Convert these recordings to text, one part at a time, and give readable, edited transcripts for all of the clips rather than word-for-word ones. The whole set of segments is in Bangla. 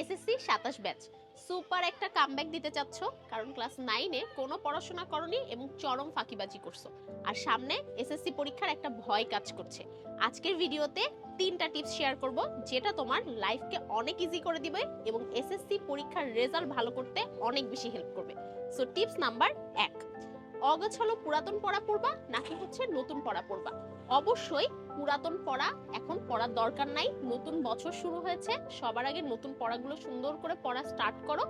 এসএসসি 27 ব্যাচ সুপার একটা কামব্যাক দিতে চাচ্ছ, কারণ ক্লাস 9-এ কোনো পড়াশোনা করনি এবং চরম ফাঁকিবাজি করছো। আর সামনে এসএসসি পরীক্ষার একটা ভয় কাজ করছে। আজকের ভিডিওতে 3টা টিপস শেয়ার করব, যেটা তোমার লাইফকে অনেক ইজি করে দিবে এবং এসএসসি পরীক্ষার রেজাল্ট ভালো করতে অনেক বেশি হেল্প করবে। সো টিপস নাম্বার 1, অগোছালো পুরাতন পড়া পড়বা নাকি নতুন পড়া পড়বা? অবশ্যই পুরাতন পড়া এখন পড়ার দরকার নাই। নতুন বছর শুরু হয়েছে, সবার আগে নতুন পড়াগুলো সুন্দর করে পড়া স্টার্ট করো,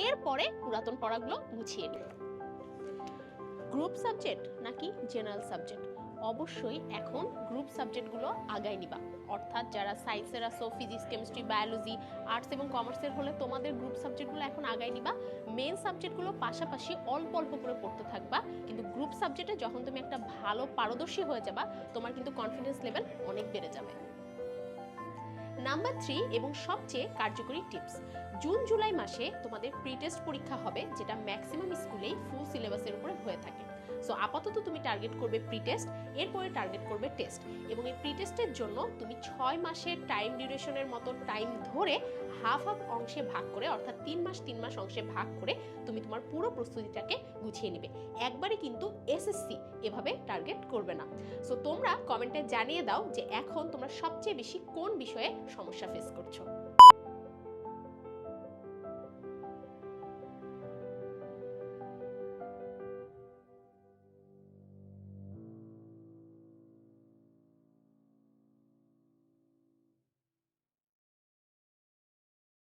এরপরে পুরাতন পড়াগুলো গুছিয়ে নিও। গ্রুপ সাবজেক্ট নাকি জেনারেল সাবজেক্ট? অবশ্যই এখন গ্রুপ সাবজেক্টগুলো আগায় নিবা। অর্থাৎ যারা সায়েন্সের আছো, ফিজিক্স, কেমিস্ট্রি, বায়োলজি, আর্টস এবং কমার্সের হলে তোমাদের গ্রুপ সাবজেক্টগুলো এখন আগায় নিবা। মেন সাবজেক্টগুলো পাশাপাশি অল্প অল্প করে পড়তে থাকবা, কিন্তু গ্রুপ সাবজেক্টে যখন তুমি একটা ভালো পারদর্শী হয়ে যাবা, তোমার কিন্তু কনফিডেন্স লেভেল অনেক বেড়ে যাবে। নাম্বার 3 এবং সবচেয়ে কার্যকরী টিপস, জুন জুলাই মাসে তোমাদের প্রি টেস্ট পরীক্ষা হবে, যেটা ম্যাক্সিমাম স্কুলেই ফুল সিলেবাসের উপরে হয়ে থাকে। সো আপাতত তুমি টার্গেট করবে প্রি টেস্ট, এরপরে টার্গেট করবে টেস্ট, এবং এই প্রি টেস্টের জন্য তুমি 6 মাসের টাইম ডিউরেশনের মতো টাইম ধরে হাফ হাফ অংশে ভাগ করে, অর্থাৎ 3 মাস অংশে ভাগ করে তুমি তোমার পুরো প্রস্তুতিটাকে গুছিয়ে নিবে। একবারে কিন্তু এসএসসি এভাবে টার্গেট করবে না। সো তোমরা কমেন্টে জানিয়ে দাও যে এখন তোমরা সবচেয়ে বেশি কোন বিষয়ে সমস্যা ফেস করছো।